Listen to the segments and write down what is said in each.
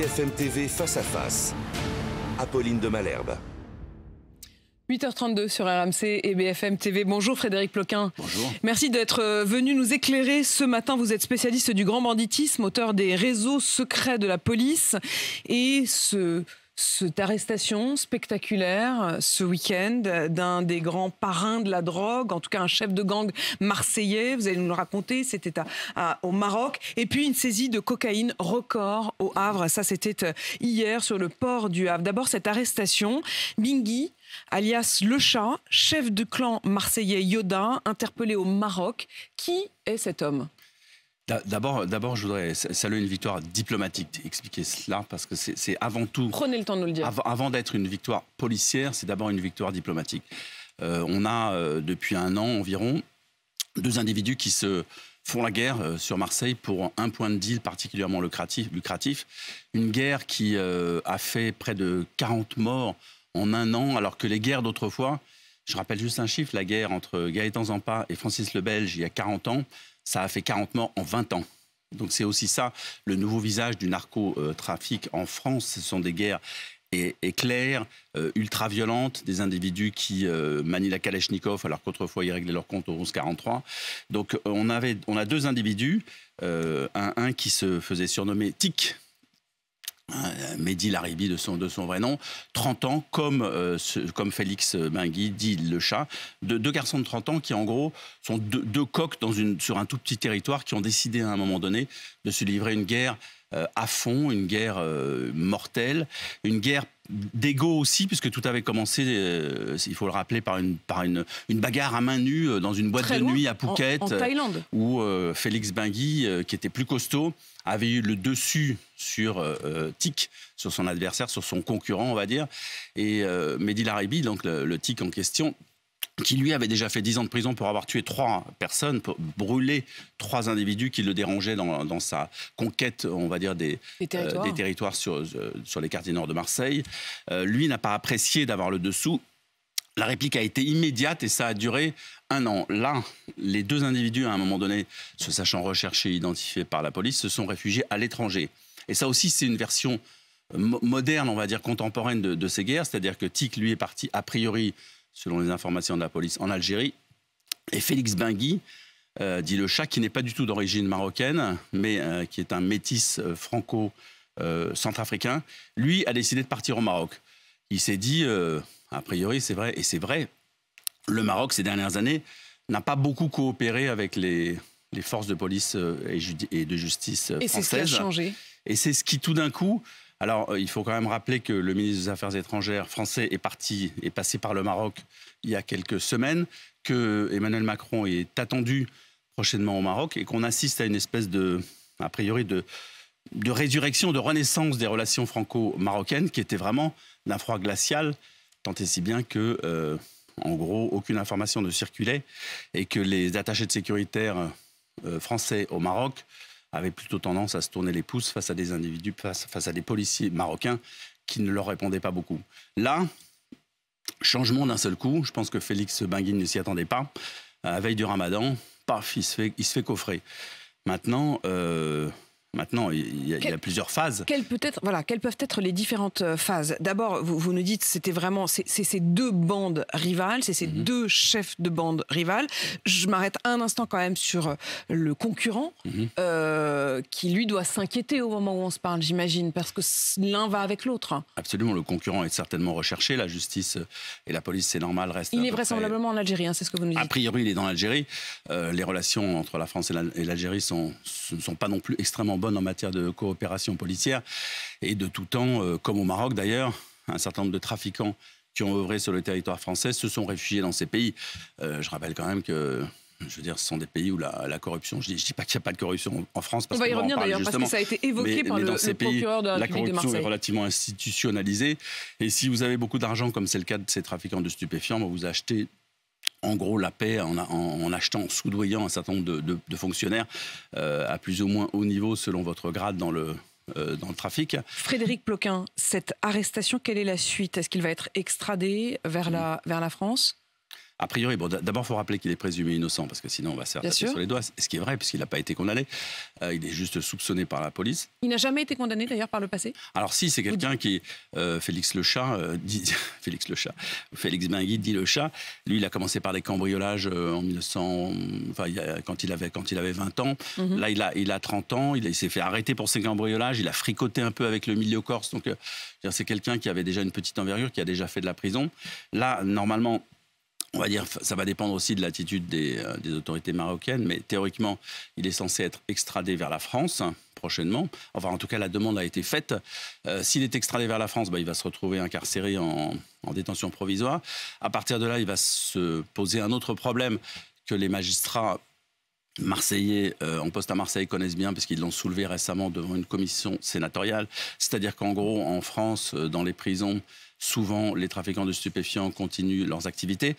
BFM TV face à face. Apolline de Malherbe. 8h32 sur RMC et BFM TV. Bonjour Frédéric Ploquin. Bonjour. Merci d'être venu nous éclairer ce matin. Vous êtes spécialiste du grand banditisme, auteur des réseaux secrets de la police. Et cette arrestation spectaculaire ce week-end d'un des grands parrains de la drogue, en tout cas un chef de gang marseillais, vous allez nous le raconter, c'était au Maroc. Et puis une saisie de cocaïne record au Havre, ça c'était hier sur le port du Havre. D'abord cette arrestation, Bingui, alias Le Chat, chef de clan marseillais Yoda, interpellé au Maroc. Qui est cet homme ? D'abord, je voudrais saluer une victoire diplomatique, expliquer cela, parce que c'est avant tout... Prenez le temps de nous le dire. Avant d'être une victoire policière, c'est d'abord une victoire diplomatique. On a, depuis un an environ, deux individus qui se font la guerre sur Marseille pour un point de deal particulièrement lucratif. Une guerre qui a fait près de 40 morts en un an, alors que les guerres d'autrefois, je rappelle juste un chiffre, la guerre entre Gaëtan Zampa et Francis le Belge il y a 40 ans, ça a fait 40 morts en 20 ans. Donc c'est aussi ça, le nouveau visage du narcotrafic en France. Ce sont des guerres éclairs, ultra-violentes, des individus qui manient la Kalachnikov alors qu'autrefois ils réglaient leur compte au 11-43. Donc on a deux individus, un qui se faisait surnommer Tic, Mehdi Laribi de son vrai nom, 30 ans, comme Félix Bingui, dit Le Chat, deux garçons de 30 ans qui en gros sont deux coqs sur un tout petit territoire qui ont décidé à un moment donné de se livrer une guerre à fond, une guerre mortelle, une guerre d'ego aussi, puisque tout avait commencé, il faut le rappeler, par une bagarre à main nue dans une boîte de nuit à Phuket, en Thaïlande, où Félix Bingui, qui était plus costaud, avait eu le dessus sur Tic, sur son adversaire, sur son concurrent, on va dire. Et Mehdi Laribi, donc le Tic en question, qui lui avait déjà fait 10 ans de prison pour avoir tué 3 personnes, pour brûler 3 individus qui le dérangeaient dans sa conquête, on va dire, des territoires sur les quartiers nord de Marseille. Lui n'a pas apprécié d'avoir le dessous. La réplique a été immédiate et ça a duré un an. Là, les deux individus, à un moment donné, se sachant recherchés et identifiés par la police, se sont réfugiés à l'étranger. Et ça aussi, c'est une version moderne, on va dire, contemporaine de ces guerres. C'est-à-dire que Tic, lui, est parti, a priori, selon les informations de la police, en Algérie. Et Félix Bingui, dit Le Chat, qui n'est pas du tout d'origine marocaine, mais qui est un métis franco-centrafricain, lui a décidé de partir au Maroc. Il s'est dit, a priori, c'est vrai, et c'est vrai, le Maroc, ces dernières années, n'a pas beaucoup coopéré avec les forces de police et de justice françaises. Et c'est ce qui a changé. Et c'est ce qui, tout d'un coup... Alors, il faut quand même rappeler que le ministre des Affaires étrangères français est passé par le Maroc il y a quelques semaines, que Emmanuel Macron est attendu prochainement au Maroc et qu'on assiste à une espèce a priori, de résurrection, de renaissance des relations franco-marocaines qui était vraiment d'un froid glacial, tant et si bien que, en gros, aucune information ne circulait et que les attachés de sécurité français au Maroc avaient plutôt tendance à se tourner les pouces face à des individus, face à des policiers marocains qui ne leur répondaient pas beaucoup. Là, changement d'un seul coup, je pense que Félix Bingui ne s'y attendait pas. À la veille du Ramadan, paf, il se fait coffrer. Maintenant, il y a plusieurs phases. Quelles peuvent être les différentes phases? D'abord, vous nous dites c'était vraiment c'est ces deux bandes rivales, c'est ces deux chefs de bande rivales. Je m'arrête un instant quand même sur le concurrent qui lui doit s'inquiéter au moment où on se parle, j'imagine, parce que l'un va avec l'autre. Absolument, le concurrent est certainement recherché. La justice et la police, c'est normal, restent. Il est vraisemblablement en Algérie, c'est ce que vous nous dites. A priori, il est dans l'Algérie. Les relations entre la France et l'Algérie ne sont pas non plus extrêmement bonne en matière de coopération policière et de tout temps, comme au Maroc d'ailleurs, un certain nombre de trafiquants qui ont œuvré sur le territoire français se sont réfugiés dans ces pays. Je rappelle quand même que, je veux dire, ce sont des pays où la corruption, je dis pas qu'il n'y a pas de corruption en France. Parce on va y revenir d'ailleurs, parce que ça a été évoqué par le procureur de la République de Marseille. La corruption est relativement institutionnalisée et si vous avez beaucoup d'argent, comme c'est le cas de ces trafiquants de stupéfiants, vous achetez en gros la paix en achetant, en soudoyant un certain nombre de fonctionnaires à plus ou moins haut niveau selon votre grade dans le trafic. Frédéric Ploquin, cette arrestation, quelle est la suite? Est-ce qu'il va être extradé vers la France? A priori, bon, d'abord, il faut rappeler qu'il est présumé innocent, parce que sinon, on va se faire taper sur les doigts. Ce qui est vrai, puisqu'il n'a pas été condamné. Il est juste soupçonné par la police. Il n'a jamais été condamné, d'ailleurs, par le passé? Alors, si, c'est quelqu'un qui... Félix Benguigui dit le chat. Lui, il a commencé par des cambriolages en 1900... Enfin, quand il avait 20 ans. Là, il a 30 ans. Il s'est fait arrêter pour ses cambriolages. Il a fricoté un peu avec le milieu corse. Donc, c'est quelqu'un qui avait déjà une petite envergure, qui a déjà fait de la prison. Là, normalement... On va dire, ça va dépendre aussi de l'attitude des autorités marocaines, mais théoriquement, il est censé être extradé vers la France prochainement. Enfin, en tout cas, la demande a été faite. S'il est extradé vers la France, il va se retrouver incarcéré en détention provisoire. À partir de là, il va se poser un autre problème que les magistrats marseillais en poste à Marseille connaissent bien, parce qu'ils l'ont soulevé récemment devant une commission sénatoriale. C'est-à-dire qu'en gros, en France, dans les prisons, souvent, les trafiquants de stupéfiants continuent leurs activités.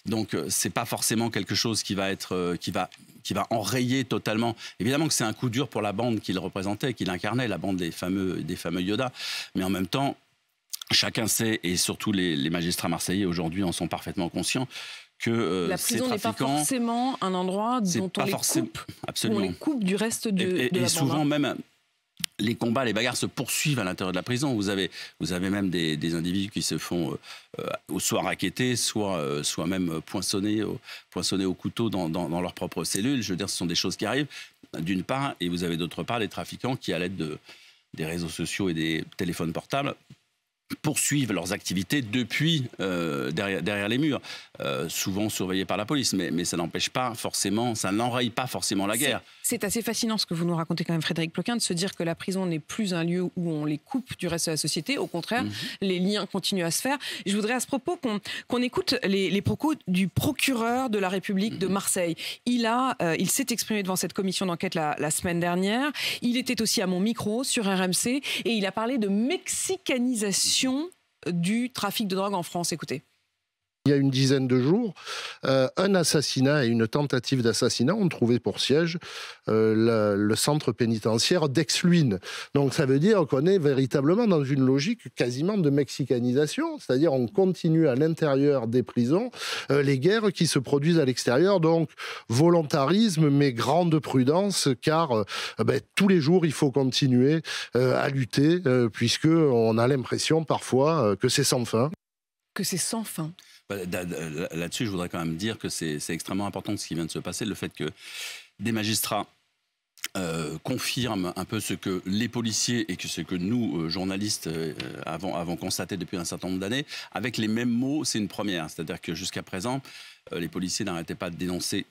Donc, c'est pas forcément quelque chose qui va enrayer totalement. Évidemment que c'est un coup dur pour la bande qu'il représentait, qu'il incarnait, la bande des fameux Yoda. Mais en même temps, chacun sait, et surtout les magistrats marseillais aujourd'hui en sont parfaitement conscients, que la prison n'est pas forcément un endroit dont on les coupe, absolument. Où on les coupe du reste de la bande. Et souvent même... Les combats, les bagarres se poursuivent à l'intérieur de la prison. Vous avez même des individus qui se font soit racketter, soit même poinçonner au couteau dans leur propre cellule. Je veux dire, ce sont des choses qui arrivent, d'une part, et vous avez d'autre part les trafiquants qui, à l'aide des réseaux sociaux et des téléphones portables, poursuivent leurs activités depuis derrière les murs, souvent surveillés par la police, mais ça n'empêche pas forcément, ça n'enraye pas forcément la guerre. C'est assez fascinant ce que vous nous racontez quand même, Frédéric Ploquin, de se dire que la prison n'est plus un lieu où on les coupe du reste de la société. Au contraire, les liens continuent à se faire. Je voudrais à ce propos qu'on écoute les propos du procureur de la République de Marseille. Il s'est exprimé devant cette commission d'enquête la semaine dernière. Il était aussi à mon micro sur RMC et il a parlé de mexicanisation du trafic de drogue en France. Écoutez. Il y a une dizaine de jours, un assassinat et une tentative d'assassinat ont trouvé pour siège le centre pénitentiaire d'Aix-Luynes. Donc ça veut dire qu'on est véritablement dans une logique quasiment de mexicanisation, c'est-à-dire on continue à l'intérieur des prisons les guerres qui se produisent à l'extérieur. Donc volontarisme mais grande prudence, car tous les jours il faut continuer à lutter, puisqu'on a l'impression parfois que c'est sans fin. Que c'est sans fin. Là-dessus, je voudrais quand même dire que c'est extrêmement important ce qui vient de se passer, le fait que des magistrats confirment un peu ce que les policiers et ce que nous, journalistes, avons constaté depuis un certain nombre d'années, avec les mêmes mots. C'est une première. C'est-à-dire que jusqu'à présent, les policiers n'arrêtaient pas de dénoncer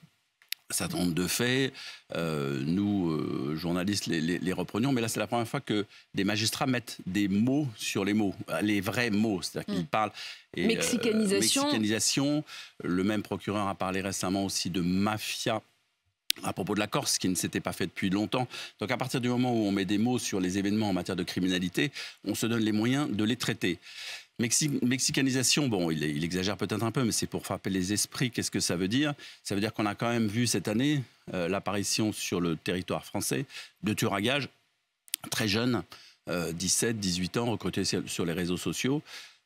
un certain nombre de faits. Nous, journalistes, les reprenions. Mais là, c'est la première fois que des magistrats mettent des mots sur les mots, les vrais mots. C'est-à-dire qu'ils parlent... Et, mexicanisation. Le même procureur a parlé récemment aussi de mafia à propos de la Corse, qui ne s'était pas fait depuis longtemps. Donc à partir du moment où on met des mots sur les événements en matière de criminalité, on se donne les moyens de les traiter. Mexicanisation, bon, il exagère peut-être un peu, mais c'est pour frapper les esprits. Qu'est-ce que ça veut dire? Ça veut dire qu'on a quand même vu cette année l'apparition sur le territoire français de tueurs à gages très jeunes, 17, 18 ans, recrutés sur les réseaux sociaux.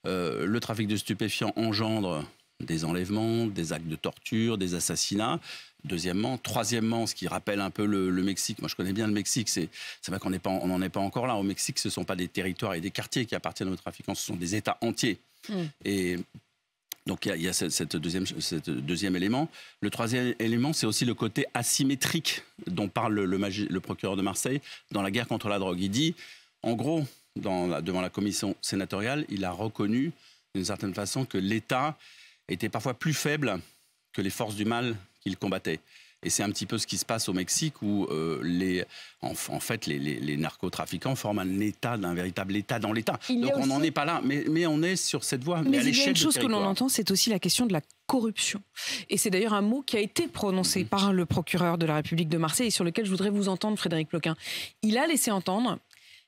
Le trafic de stupéfiants engendre des enlèvements, des actes de torture, des assassinats. Deuxièmement. Troisièmement, ce qui rappelle un peu le Mexique. Moi, je connais bien le Mexique. C'est vrai qu'on n'en est pas encore là. Au Mexique, ce ne sont pas des territoires et des quartiers qui appartiennent aux trafiquants. Ce sont des États entiers. Et donc, il y a ce deuxième élément. Le troisième élément, c'est aussi le côté asymétrique dont parle le procureur de Marseille dans la guerre contre la drogue. Il dit, en gros, devant la commission sénatoriale, il a reconnu d'une certaine façon que l'État était parfois plus faible que les forces du mal qu'il combattait. Et c'est un petit peu ce qui se passe au Mexique où en fait les narcotrafiquants forment un véritable État dans l'État. Donc on n'en est pas là, mais on est sur cette voie. Mais il y a une chose que l'on entend, c'est aussi la question de la corruption. Et c'est d'ailleurs un mot qui a été prononcé par le procureur de la République de Marseille et sur lequel je voudrais vous entendre, Frédéric Ploquin. Il a laissé entendre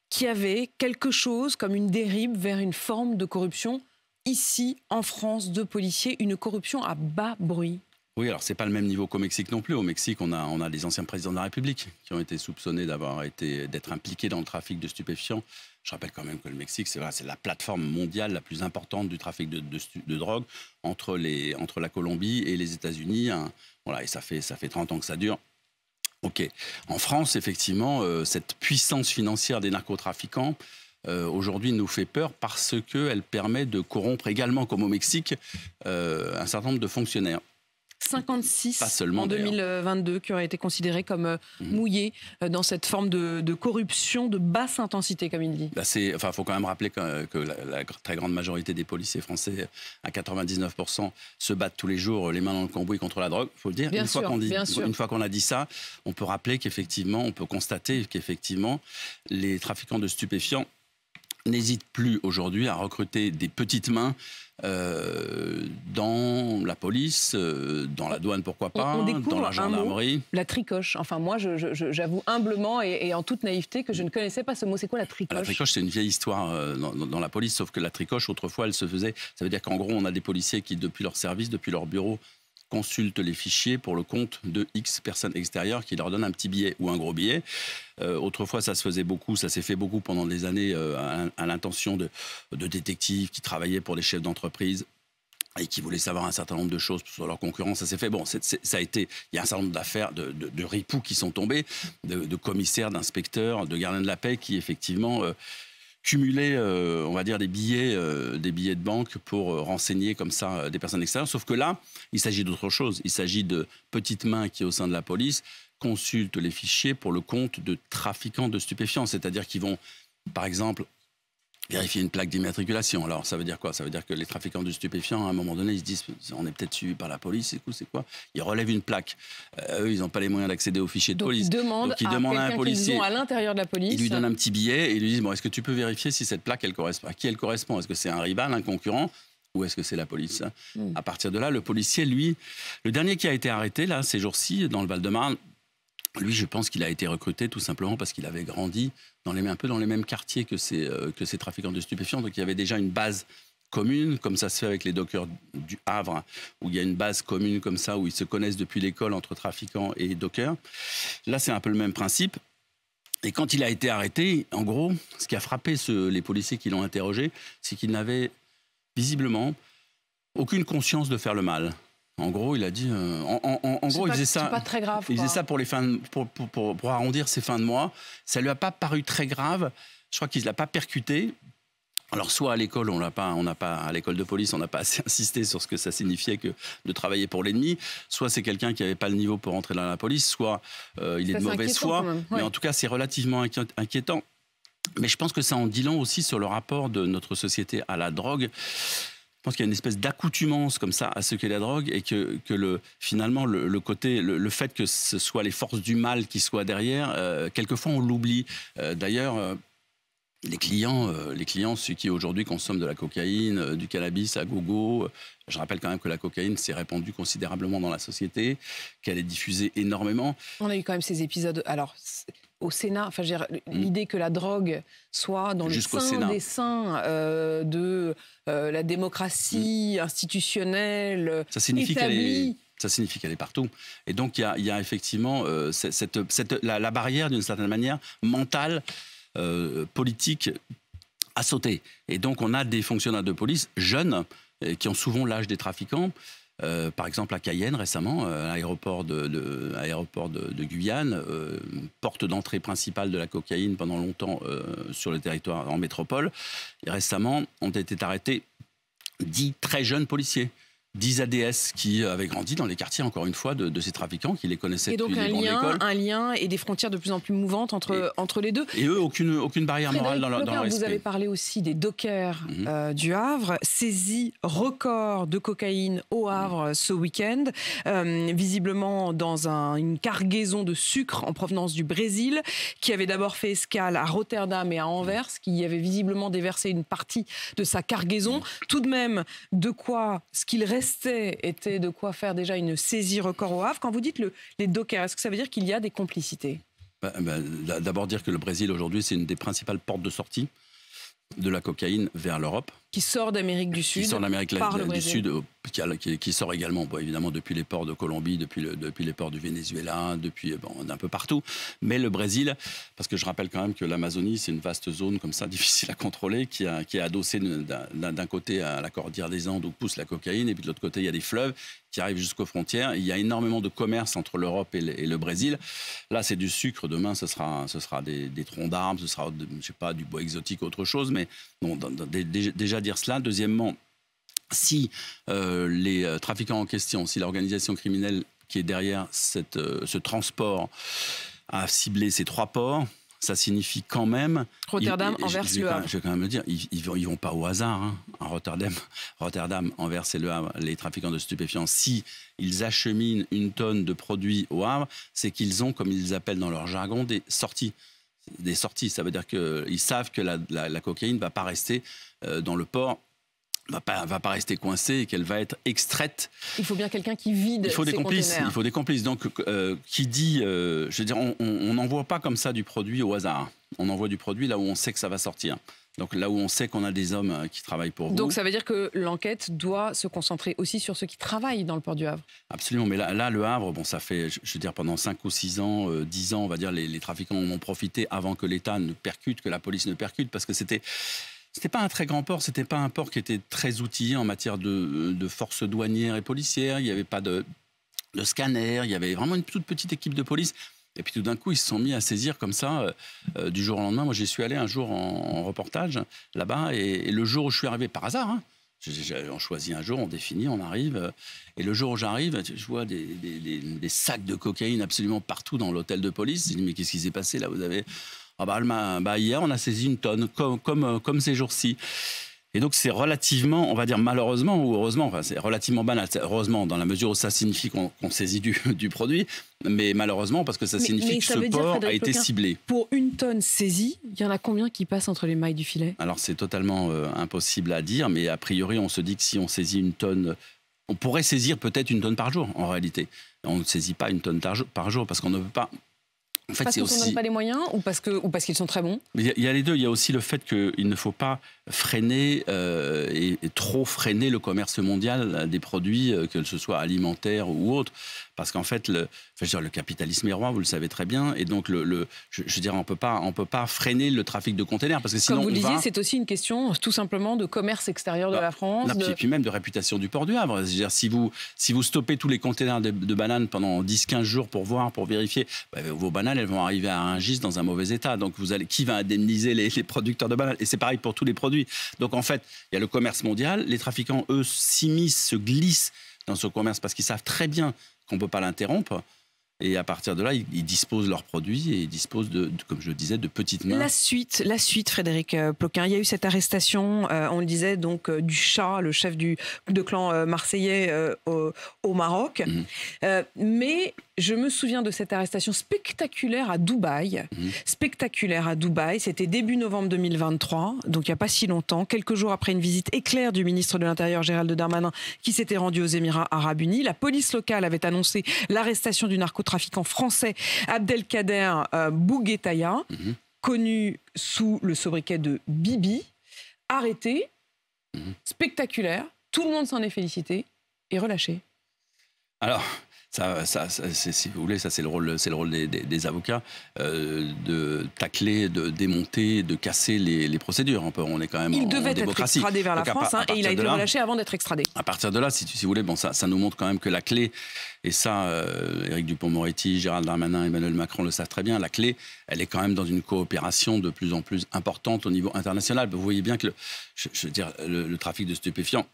qu'il y avait quelque chose comme une dérive vers une forme de corruption ici, en France, de policiers, une corruption à bas bruit. Oui, alors c'est pas le même niveau qu'au Mexique non plus. Au Mexique, on a des anciens présidents de la République qui ont été soupçonnés d'être impliqués dans le trafic de stupéfiants. Je rappelle quand même que le Mexique, c'est la plateforme mondiale la plus importante du trafic de drogue entre la Colombie et les États-Unis. Hein. Voilà, et ça fait 30 ans que ça dure. Ok. En France, effectivement, cette puissance financière des narcotrafiquants aujourd'hui nous fait peur parce qu'elle permet de corrompre également, comme au Mexique, un certain nombre de fonctionnaires. 56 en 2022 qui auraient été considérés comme mouillés dans cette forme de corruption de basse intensité, comme il dit. Faut quand même rappeler que la très grande majorité des policiers français, à 99%, se battent tous les jours les mains dans le cambouis contre la drogue. Il faut le dire. Une fois qu'on a dit ça, on peut rappeler qu'effectivement, on peut constater qu'effectivement, les trafiquants de stupéfiants n'hésitent plus aujourd'hui à recruter des petites mains dans la police, dans la douane, pourquoi pas, dans la gendarmerie. La tricoche. Enfin, moi, j'avoue humblement et en toute naïveté que je ne connaissais pas ce mot. C'est quoi la tricoche ? La tricoche, c'est une vieille histoire dans la police, sauf que la tricoche, autrefois, elle se faisait... Ça veut dire qu'en gros, on a des policiers qui, depuis leur service, depuis leur bureau, consultent les fichiers pour le compte de X personnes extérieures qui leur donnent un petit billet ou un gros billet. Autrefois, ça se faisait beaucoup, ça s'est fait beaucoup pendant des années à l'intention de détectives qui travaillaient pour des chefs d'entreprise et qui voulaient savoir un certain nombre de choses sur leurs concurrents. Ça s'est fait. Bon, ça a été... Il y a un certain nombre d'affaires, de ripoux qui sont tombés, de commissaires, d'inspecteurs, de gardiens de la paix qui, effectivement... cumuler, on va dire, des billets de banque pour renseigner comme ça des personnes extérieures. Sauf que là, il s'agit d'autre chose. Il s'agit de petites mains qui, au sein de la police, consultent les fichiers pour le compte de trafiquants de stupéfiants. C'est-à-dire qu'ils vont, par exemple, vérifier une plaque d'immatriculation. Alors, ça veut dire quoi ? Ça veut dire que les trafiquants de stupéfiants, à un moment donné, ils se disent on est peut-être suivi par la police, c'est quoi ? Ils relèvent une plaque. Eux, ils n'ont pas les moyens d'accéder aux fichiers de police. Donc, ils demandent à un policier à l'intérieur de la police. Ils lui donnent un petit billet et ils lui disent est-ce que tu peux vérifier si cette plaque, elle correspond ? À qui elle correspond ? Est-ce que c'est un rival, un concurrent ? Ou est-ce que c'est la police ? À partir de là, le policier, lui, le dernier qui a été arrêté, là, ces jours-ci, dans le Val-de-Marne, lui, je pense qu'il a été recruté tout simplement parce qu'il avait grandi un peu dans les mêmes quartiers que ces trafiquants de stupéfiants. Donc, il y avait déjà une base commune, comme ça se fait avec les dockers du Havre, où il y a une base commune comme ça, où ils se connaissent depuis l'école entre trafiquants et dockers. Là, c'est un peu le même principe. Et quand il a été arrêté, en gros, ce qui a frappé les policiers qui l'ont interrogé, c'est qu'il n'avait visiblement aucune conscience de faire le mal. En gros, il a dit... En gros, il faisait ça... C'est pas très grave. Il faisait ça pour arrondir ses fins de mois. Ça lui a pas paru très grave. Je crois qu'il l'a pas percuté. Alors, soit à l'école, à l'école de police, on n'a pas assez insisté sur ce que ça signifiait que de travailler pour l'ennemi. Soit c'est quelqu'un qui n'avait pas le niveau pour entrer dans la police, soit il est de mauvaise foi. Ouais. Mais en tout cas, c'est relativement inquiétant. Mais je pense que ça en dit long aussi sur le rapport de notre société à la drogue. Je pense qu'il y a une espèce d'accoutumance comme ça à ce qu'est la drogue et que finalement le fait que ce soit les forces du mal qui soient derrière, quelquefois on l'oublie. D'ailleurs, les clients, ceux qui aujourd'hui consomment de la cocaïne, du cannabis à gogo, je rappelle quand même que la cocaïne s'est répandue considérablement dans la société, qu'elle est diffusée énormément. On a eu quand même ces épisodes. Alors, au Sénat, l'idée que la drogue soit dans le sein des seins de la démocratie institutionnelle ça signifie établie. Ça signifie qu'elle est partout. Et donc, il y a effectivement la barrière, d'une certaine manière, mentale, politique, à sauter. Et donc, on a des fonctionnaires de police jeunes qui ont souvent l'âge des trafiquants. Par exemple, à Cayenne, récemment, l'aéroport de Guyane, porte d'entrée principale de la cocaïne pendant longtemps sur le territoire en métropole. Et récemment, ont été arrêtés 10 très jeunes policiers. 10 ADS qui avaient grandi dans les quartiers, encore une fois, de ces trafiquants, qui les connaissaient depuis les bancs d'école. Un lien et des frontières de plus en plus mouvantes entre les deux. Et eux, aucune barrière morale dans leur respect. Vous avez parlé aussi des dockers du Havre, saisie record de cocaïne au Havre ce week-end, visiblement dans une cargaison de sucre en provenance du Brésil, qui avait d'abord fait escale à Rotterdam et à Anvers, qui avait visiblement déversé une partie de sa cargaison. Tout de même, ce qu'il reste était de quoi faire déjà une saisie record au Havre. Quand vous dites les dockers, est-ce que ça veut dire qu'il y a des complicités ? D'abord dire que le Brésil aujourd'hui c'est une des principales portes de sortie de la cocaïne vers l'Europe. Qui sort d'Amérique du Sud. Qui sort d'Amérique par le du Brésil. Sud, qui sort également, évidemment, depuis les ports de Colombie, depuis les ports du Venezuela, depuis d'un peu partout. Mais le Brésil, parce que je rappelle quand même que l'Amazonie, c'est une vaste zone comme ça, difficile à contrôler, qui est adossée d'un côté à la cordillère des Andes où pousse la cocaïne, et puis de l'autre côté, il y a des fleuves qui arrivent jusqu'aux frontières. Il y a énormément de commerce entre l'Europe et le Brésil. Là, c'est du sucre. Demain, ce sera des troncs d'arbres, ce sera, je sais pas, du bois exotique, autre chose. Mais bon, déjà dire cela. Deuxièmement, si les trafiquants en question, si l'organisation criminelle qui est derrière ce transport a ciblé ces 3 ports, ça signifie quand même... Rotterdam, Anvers, Le Havre. Je vais quand même le dire, ils vont pas au hasard. Hein. À Rotterdam, Anvers et Le Havre, les trafiquants de stupéfiants, si ils acheminent une tonne de produits au Havre, c'est qu'ils ont, comme ils appellent dans leur jargon, des sorties. Ça veut dire qu'ils savent que la cocaïne ne va pas rester dans le port, va pas rester coincée et qu'elle va être extraite. Il faut bien quelqu'un qui vide ces conteneurs. Il faut des complices. Donc, qui dit... je veux dire, on n'envoie pas comme ça du produit au hasard. On envoie du produit là où on sait que ça va sortir. Donc là où on sait qu'on a des hommes qui travaillent pour vous. Donc ça veut dire que l'enquête doit se concentrer aussi sur ceux qui travaillent dans le port du Havre. Absolument, mais là Le Havre, bon, ça fait, je veux dire, pendant 5 ou 6 ans, 10 ans, on va dire, les trafiquants en ont profité avant que l'État ne percute, que la police ne percute, parce que c'était pas un très grand port, c'était pas un port qui était très outillé en matière de forces douanières et policières, il n'y avait pas de scanner, il y avait vraiment une toute petite équipe de police. Et puis tout d'un coup, ils se sont mis à saisir comme ça, du jour au lendemain. Moi, j'y suis allé un jour en reportage là-bas, et le jour où je suis arrivé, par hasard, hein, on choisit un jour, on définit, on arrive, et le jour où j'arrive, je vois des sacs de cocaïne absolument partout dans l'hôtel de police. Je dis, mais qu'est-ce qui s'est passé là? Vous avez... hier, on a saisi une tonne, comme ces jours-ci. Et donc, c'est relativement, on va dire malheureusement ou heureusement, enfin, c'est relativement banal. Heureusement, dans la mesure où ça signifie qu'on saisit du produit, mais malheureusement, parce que ça signifie que ce port a été ciblé. Pour une tonne saisie, il y en a combien qui passent entre les mailles du filet? Alors, c'est totalement impossible à dire, mais a priori, on se dit que si on saisit une tonne... On pourrait saisir peut-être une tonne par jour, en réalité. On ne saisit pas une tonne par jour, parce qu'on ne peut pas... En fait, parce qu'on ne donne pas les moyens ou parce qu'ils sont très bons? Il y a les deux. Il y a aussi le fait qu'il ne faut pas freiner et trop freiner le commerce mondial des produits, que ce soit alimentaires ou autres. Parce qu'en fait, le capitalisme est roi, vous le savez très bien. Et donc, je dirais, on peut pas freiner le trafic de containers. Parce que sinon, comme vous le disiez, c'est aussi une question tout simplement de commerce extérieur de la France. Et puis même de réputation du port du Havre. C'est-à-dire, si vous stoppez tous les containers de bananes pendant 10-15 jours pour vérifier, vos bananes, elles vont arriver à Rungis dans un mauvais état. Donc, qui va indemniser les producteurs de bananes? Et c'est pareil pour tous les produits. Donc, en fait, il y a le commerce mondial. Les trafiquants, eux, s'immiscent, se glissent dans ce commerce parce qu'ils savent très bien qu'on ne peut pas l'interrompre. Et à partir de là, ils disposent leurs produits et ils disposent, comme je le disais, de petites mains. La suite, Frédéric Ploquin. Il y a eu cette arrestation, on le disait, donc du Chat, le chef de clan marseillais au Maroc. Mais je me souviens de cette arrestation spectaculaire à Dubaï. C'était début novembre 2023, donc il n'y a pas si longtemps, quelques jours après une visite éclair du ministre de l'Intérieur, Gérald Darmanin, qui s'était rendu aux Émirats Arabes Unis. La police locale avait annoncé l'arrestation du narcotrafiquant français Abdelkader Bouguetaya, connu sous le sobriquet de Bibi, arrêté, spectaculaire, tout le monde s'en est félicité, et relâché. Alors... si vous voulez, ça c'est le rôle des avocats, de tacler, de démonter, de casser les procédures. On est quand même en démocratie. Il devait être extradé vers la France et il a été relâché avant d'être extradé. À partir de là, si vous voulez, ça nous montre quand même que la clé, et ça, Éric Dupond-Moretti, Gérald Darmanin, Emmanuel Macron le savent très bien, la clé, elle est quand même dans une coopération de plus en plus importante au niveau international. Vous voyez bien que le trafic de stupéfiants,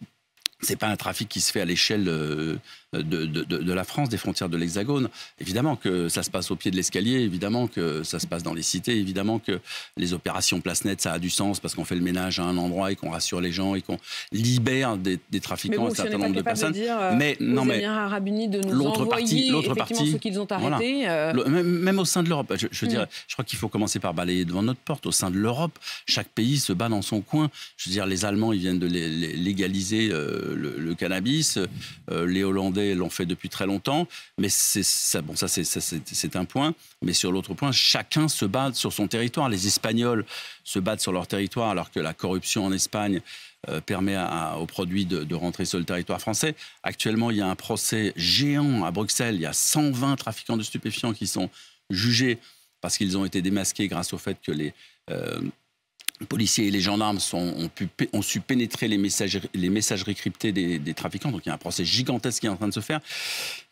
c'est pas un trafic qui se fait à l'échelle de la France, des frontières de l'Hexagone. Évidemment que ça se passe au pied de l'escalier, évidemment que ça se passe dans les cités, évidemment que les opérations place nette, ça a du sens parce qu'on fait le ménage à un endroit et qu'on rassure les gens et qu'on libère des trafiquants, un certain nombre de personnes. Mais aux Émirats Arabes Unis de nous envoyer effectivement ceux qu'ils ont arrêtés. Voilà. Même au sein de l'Europe, je crois qu'il faut commencer par balayer devant notre porte. Au sein de l'Europe, chaque pays se bat dans son coin. Je veux dire, les Allemands, ils viennent de légaliser le cannabis, les Hollandais Hollandais l'ont fait depuis très longtemps, mais c'est un point. Mais sur l'autre point, chacun se bat sur son territoire. Les Espagnols se battent sur leur territoire, alors que la corruption en Espagne permet aux produits de rentrer sur le territoire français. Actuellement, il y a un procès géant à Bruxelles. Il y a 120 trafiquants de stupéfiants qui sont jugés parce qu'ils ont été démasqués grâce au fait que les policiers et les gendarmes ont su pénétrer les messageries cryptées des trafiquants. Donc il y a un procès gigantesque qui est en train de se faire.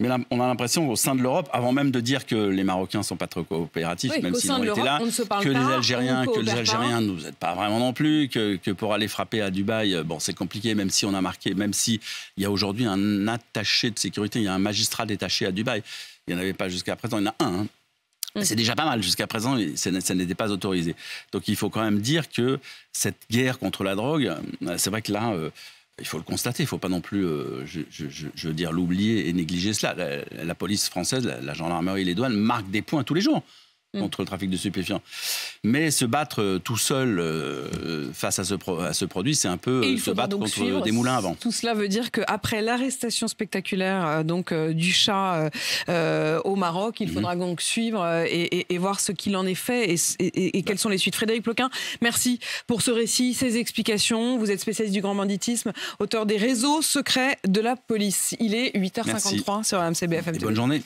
Mais là, on a l'impression, au sein de l'Europe, avant même de dire que les Marocains ne sont pas trop coopératifs, même s'ils ont été là, que les Algériens ne nous aident pas vraiment non plus, que pour aller frapper à Dubaï, c'est compliqué, même si on a marqué, même s'il y a aujourd'hui un attaché de sécurité, il y a un magistrat détaché à Dubaï. Il n'y en avait pas jusqu'à présent, il y en a un. C'est déjà pas mal. Jusqu'à présent, ça n'était pas autorisé. Donc il faut quand même dire que cette guerre contre la drogue, c'est vrai que là, il faut le constater. Il ne faut pas non plus, je veux dire, l'oublier et négliger cela. La police française, la gendarmerie et les douanes marquent des points tous les jours contre le trafic de stupéfiants. Mais se battre tout seul face à ce produit, c'est un peu se battre contre des moulins à vent. Tout cela veut dire qu'après l'arrestation spectaculaire du chat au Maroc, il faudra donc suivre et voir ce qu'il en est fait et quelles sont les suites. Frédéric Ploquin, merci pour ce récit, ces explications. Vous êtes spécialiste du grand banditisme, auteur des réseaux secrets de la police. Il est 8h53 sur RMC BFM TV. Bonne journée.